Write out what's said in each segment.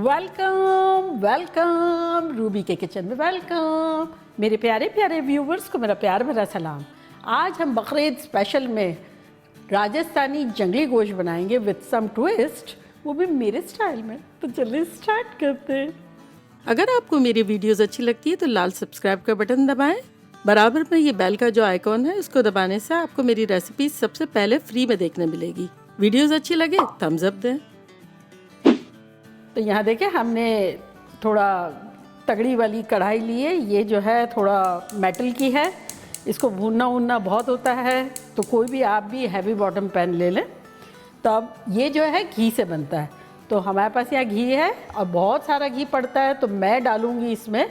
Welcome welcome Ruby के kitchen में welcome. मेरे प्यारे प्यारे व्यूवर्स को मेरा प्यार भरा सलाम। आज हम बकरीद स्पेशल में राजस्थानी जंगली गोश्त बनाएंगे विद सम ट्विस्ट, वो भी मेरे स्टाइल में। तो चलिए स्टार्ट करते हैं। अगर आपको मेरी वीडियोस अच्छी लगती है तो लाल सब्सक्राइब का बटन दबाएं। बराबर में ये बेल का जो आइकॉन है उसको दबाने से आपको मेरी रेसिपी सबसे पहले फ्री में देखने मिलेगी। वीडियोस अच्छी लगे थम्स अप दें। तो यहाँ देखें हमने थोड़ा तगड़ी वाली कढ़ाई ली है। ये जो है थोड़ा मेटल की है, इसको भूनना वूनना बहुत होता है, तो कोई भी आप भी हैवी बॉटम पैन ले लें। तो अब ये जो है घी से बनता है, तो हमारे पास यहाँ घी है और बहुत सारा घी पड़ता है, तो मैं डालूँगी इसमें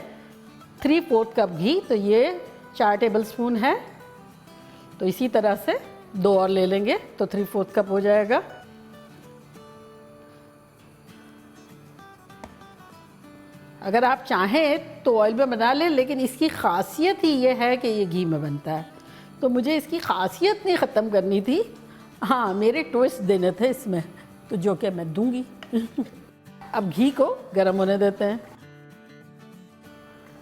3/4 कप घी। तो ये 4 टेबल स्पून है, तो इसी तरह से 2 और ले लेंगे तो 3/4 कप हो जाएगा। अगर आप चाहें तो ऑयल में बना लें, लेकिन इसकी खासियत ही ये है कि ये घी में बनता है, तो मुझे इसकी खासियत नहीं ख़त्म करनी थी। हाँ, मेरे ट्विस्ट देने थे इसमें, तो जो कि मैं दूंगी। अब घी को गर्म होने देते हैं।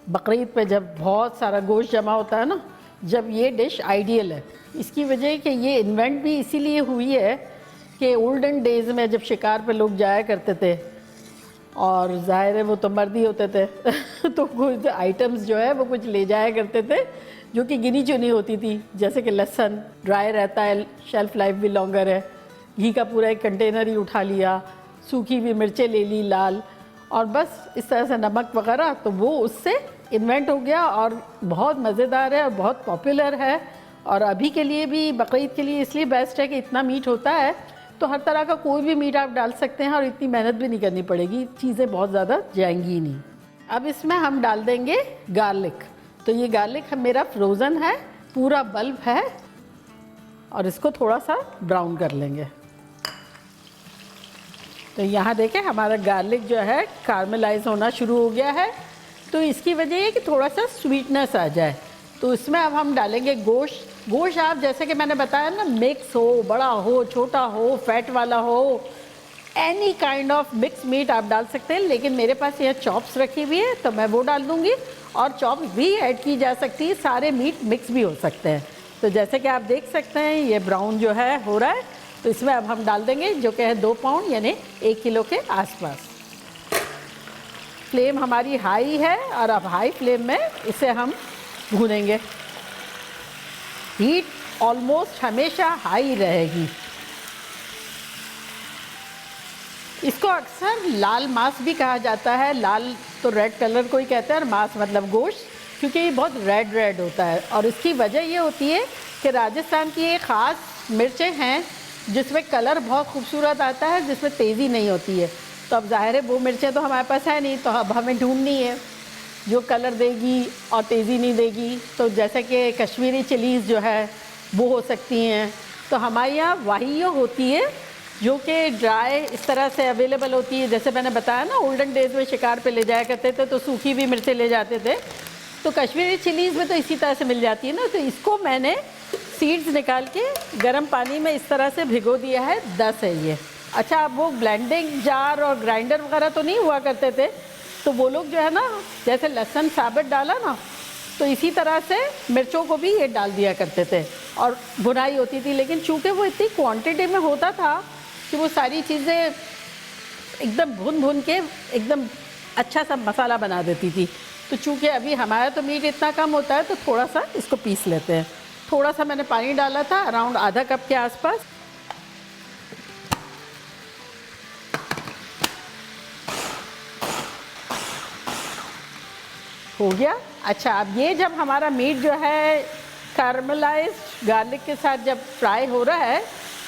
बकरीद पे जब बहुत सारा गोश्त जमा होता है ना, जब ये डिश आइडियल है। इसकी वजह कि ये इन्वेंट भी इसीलिए हुई है कि ओल्डन डेज़ में जब शिकार पे लोग जाया करते थे, और ज़ाहिर है वो तो मर्द ही होते थे तो कुछ आइटम्स जो है वो कुछ ले जाया करते थे जो कि गिनी चुनी होती थी, जैसे कि लहसुन ड्राई रहता है, शेल्फ़ लाइफ भी लॉन्गर है। घी का पूरा एक कंटेनर ही उठा लिया, सूखी हुई मिर्चें ले ली लाल, और बस इस तरह से नमक वगैरह, तो वो उससे इन्वेंट हो गया और बहुत मज़ेदार है और बहुत पॉपुलर है। और अभी के लिए भी बकरीद के लिए इसलिए बेस्ट है कि इतना मीट होता है, तो हर तरह का कोई भी मीट आप डाल सकते हैं और इतनी मेहनत भी नहीं करनी पड़ेगी, चीज़ें बहुत ज़्यादा जाएंगी नहीं। अब इसमें हम डाल देंगे गार्लिक। तो ये गार्लिक मेरा फ्रोज़न है, पूरा बल्ब है, और इसको थोड़ा सा ब्राउन कर लेंगे। तो यहाँ देखें हमारा गार्लिक जो है कार्मेलाइज होना शुरू हो गया है, तो इसकी वजह है कि थोड़ा सा स्वीटनेस आ जाए। तो इसमें अब हम डालेंगे गोश्त। गोश्त आप जैसे कि मैंने बताया ना, मिक्स हो, बड़ा हो, छोटा हो, फैट वाला हो, any kind of mix meat आप डाल सकते हैं, लेकिन मेरे पास यहाँ चॉप्स रखी हुई है तो मैं वो डाल दूँगी, और चॉप्स भी ऐड की जा सकती है, सारे मीट मिक्स भी हो सकते हैं। तो जैसे कि आप देख सकते हैं ये ब्राउन जो है हो रहा है, तो इसमें अब हम डाल देंगे जो कि है 2 पाउंड यानी 1 किलो के आसपास। फ्लेम हमारी हाई है और अब हाई फ्लेम में इसे हम भूनेंगे। हीट ऑलमोस्ट हमेशा हाई रहेगी। इसको अक्सर लाल मांस भी कहा जाता है। लाल तो रेड कलर को ही कहते हैं और मांस मतलब गोश्त, क्योंकि ये बहुत रेड रेड होता है। और इसकी वजह ये होती है कि राजस्थान की एक ख़ास मिर्चें हैं जिसमें कलर बहुत खूबसूरत आता है, जिसमें तेज़ी नहीं होती है। तो अब ज़ाहिर है वो मिर्चें तो हमारे पास है नहीं, तो अब हमें ढूंढनी है जो कलर देगी और तेज़ी नहीं देगी। तो जैसे कि कश्मीरी चिलीज़ जो है वो हो सकती हैं। तो हमारे यहाँ वाहियो होती है जो कि ड्राई इस तरह से अवेलेबल होती है। जैसे मैंने बताया ना, ओल्डन डेज़ में शिकार पे ले जाया करते थे तो सूखी हुई मिर्चें ले जाते थे, तो कश्मीरी चिलीज़ में तो इसी तरह से मिल जाती है ना। तो इसको मैंने सीड्स निकाल के गर्म पानी में इस तरह से भिगो दिया है। 10 है ये। अच्छा, अब वो ब्लेंडिंग जार और ग्राइंडर वगैरह तो नहीं हुआ करते थे, तो वो लोग जो है ना, जैसे लहसुन साबुत डाला ना, तो इसी तरह से मिर्चों को भी ये डाल दिया करते थे और भुनाई होती थी। लेकिन चूँकि वो इतनी क्वांटिटी में होता था कि वो सारी चीज़ें एकदम भुन भुन के एकदम अच्छा सा मसाला बना देती थी। तो चूँकि अभी हमारा तो मीट इतना कम होता है, तो थोड़ा सा इसको पीस लेते हैं। थोड़ा सा मैंने पानी डाला था, अराउंड आधा कप के आसपास। हो गया। अच्छा, अब ये जब हमारा मीट जो है कार्मेलाइज्ड गार्लिक के साथ जब फ्राई हो रहा है,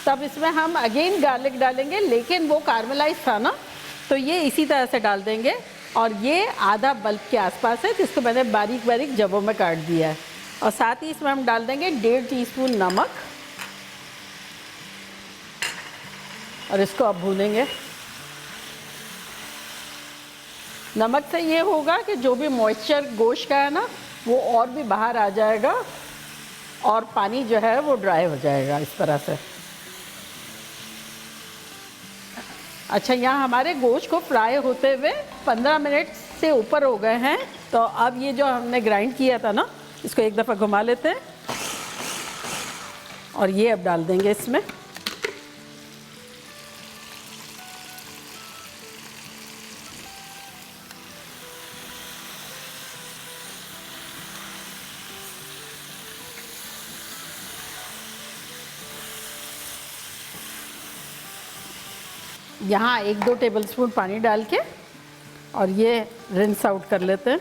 तब इसमें हम अगेन गार्लिक डालेंगे, लेकिन वो कार्मेलाइज था ना, तो ये इसी तरह से डाल देंगे। और ये आधा बल्ब के आसपास है, जिसको मैंने बारीक बारीक जबों में काट दिया है। और साथ ही इसमें हम डाल देंगे 1.5 टीस्पून नमक, और इसको अब भूनेंगे। नमक से ये होगा कि जो भी मॉइस्चर गोश्त का है ना, वो और भी बाहर आ जाएगा और पानी जो है वो ड्राई हो जाएगा इस तरह से। अच्छा, यहाँ हमारे गोश्त को फ्राई होते हुए 15 मिनट से ऊपर हो गए हैं। तो अब ये जो हमने ग्राइंड किया था ना, इसको एक दफ़ा घुमा लेते हैं और ये अब डाल देंगे इसमें। यहाँ 1-2 टेबलस्पून पानी डाल के और ये रिंस आउट कर लेते हैं।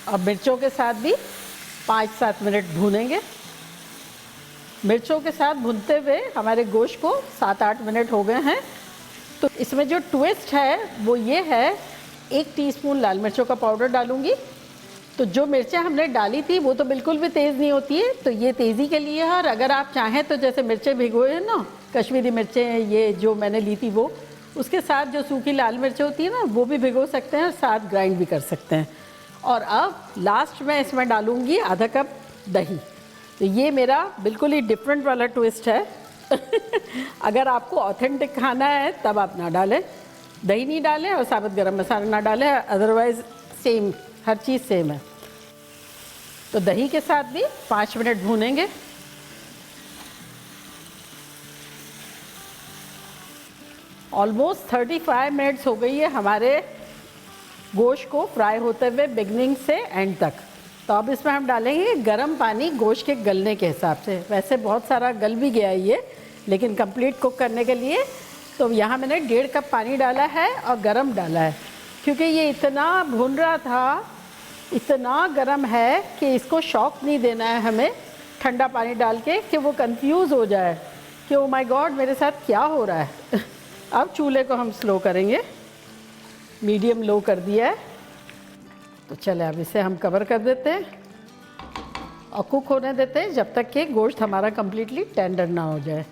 अब मिर्चों के साथ भी 5-7 मिनट भूनेंगे। मिर्चों के साथ भूनते हुए हमारे गोश्त को 7-8 मिनट हो गए हैं। तो इसमें जो ट्विस्ट है वो ये है, 1 टीस्पून लाल मिर्चों का पाउडर डालूंगी। तो जो मिर्चें हमने डाली थी वो तो बिल्कुल भी तेज़ नहीं होती है, तो ये तेज़ी के लिए है। और अगर आप चाहें तो जैसे मिर्चें भिगोए हैं ना, कश्मीरी मिर्चें ये जो मैंने ली थी वो, उसके साथ जो सूखी लाल मिर्चें होती है ना, वो भी भिगो सकते हैं और साथ ग्राइंड भी कर सकते हैं। और अब लास्ट में इसमें डालूंगी आधा कप दही। तो ये मेरा बिल्कुल ही डिफरेंट वाला ट्विस्ट है। अगर आपको ऑथेंटिक खाना है तब आप ना डालें, दही नहीं डालें और साबुत गरम मसाला ना डालें, अदरवाइज़ सेम, हर चीज़ सेम है। तो दही के साथ भी 5 मिनट भूनेंगे। ऑलमोस्ट 35 मिनट्स हो गई है हमारे गोश्त को फ्राई होते हुए बिगनिंग से एंड तक। तो अब इसमें हम डालेंगे गर्म पानी गोश्त के गलने के हिसाब से। वैसे बहुत सारा गल भी गया है ये, लेकिन कंप्लीट कुक करने के लिए तो यहाँ मैंने 1.5 कप पानी डाला है और गरम डाला है, क्योंकि ये इतना भुन रहा था, इतना गर्म है कि इसको शॉक नहीं देना है हमें ठंडा पानी डाल के कि वो कंफ्यूज हो जाए कि ओ माय गॉड मेरे साथ क्या हो रहा है। अब चूल्हे को हम स्लो करेंगे, मीडियम लो कर दिया है। तो चले अब इसे हम कवर कर देते हैं और कुक होने देते हैं जब तक कि गोश्त हमारा कम्प्लीटली टेंडर ना हो जाए।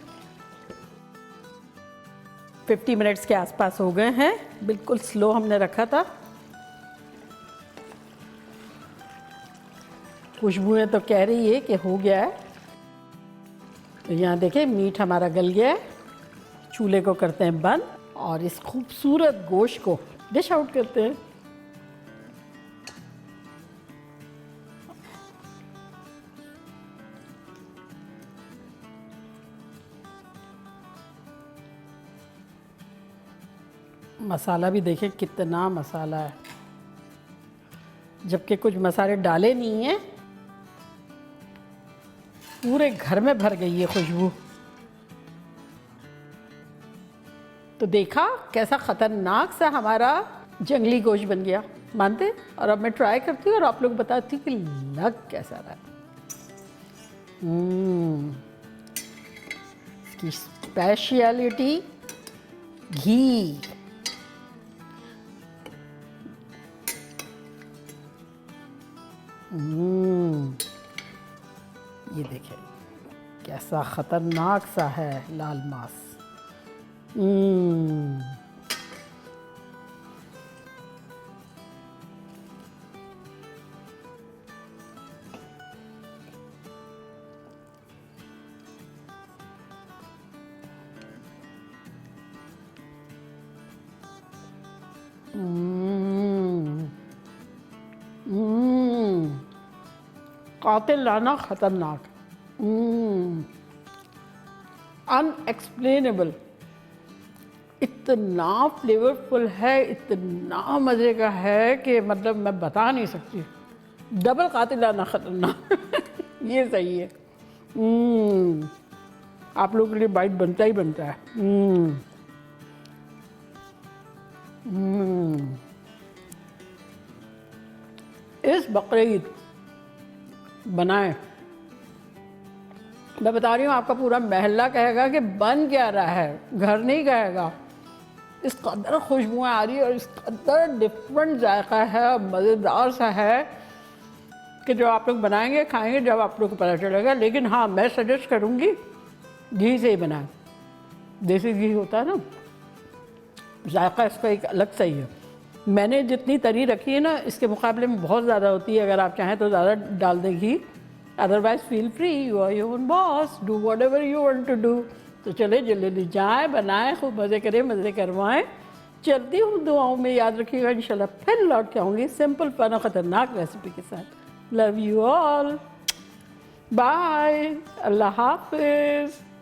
50 मिनट्स के आसपास हो गए हैं, बिल्कुल स्लो हमने रखा था। खुशबुएं तो कह रही है कि हो गया है। तो यहाँ देखें मीट हमारा गल गया है। चूल्हे को करते हैं बंद और इस खूबसूरत गोश्त को डिश आउट करते हैं। मसाला भी देखें कितना मसाला है, जबकि कुछ मसाले डाले नहीं हैं। पूरे घर में भर गई है खुशबू। तो देखा कैसा ख़तरनाक सा हमारा जंगली गोश्त बन गया, मानते? और अब मैं ट्राई करती हूँ और आप लोग बताती कि लग कैसा रहा। इसकी स्पेशलिटी घी। ये देखें कैसा ख़तरनाक सा है लाल मांस। कातिलाना खतरनाक, अनएक्सप्लेनेबल, इतना फ्लेवरफुल है, इतना मज़े का है कि मतलब मैं बता नहीं सकती। डबल कातिलाना खतरनाक। ये सही है। आप लोगों के लिए बाइट बनता ही बनता है। इस बकरीद बनाए, मैं बता रही हूँ, आपका पूरा मोहल्ला कहेगा कि बन क्या रहा है, घर नहीं कहेगा। इस कदर खुशबुएं आ रही है और इस कदर डिफरेंट जायका है, मज़ेदार सा है कि जो आप लोग बनाएंगे खाएंगे जब आप लोग को पता चलेगा। लेकिन हाँ, मैं सजेस्ट करूँगी घी से ही बनाएं। देसी घी होता है ना, जायका इसका एक अलग सही है। मैंने जितनी तरी रखी है ना, इसके मुकाबले में बहुत ज़्यादा होती है। अगर आप चाहें तो ज़्यादा डाल दें घी, otherwise feel free, you are your own boss, do whatever you want to do. तो चले जल्दी जाएँ, बनाएं, खूब मज़े करें, मज़े करवाएं। चलती हूँ, दुआओं में याद रखिएगा। इंशाल्लाह फिर लौट के आऊँगी सिंपल फन और ख़तरनाक रेसिपी के साथ। लव यू ऑल, बाय, अल्लाह हाफिज़।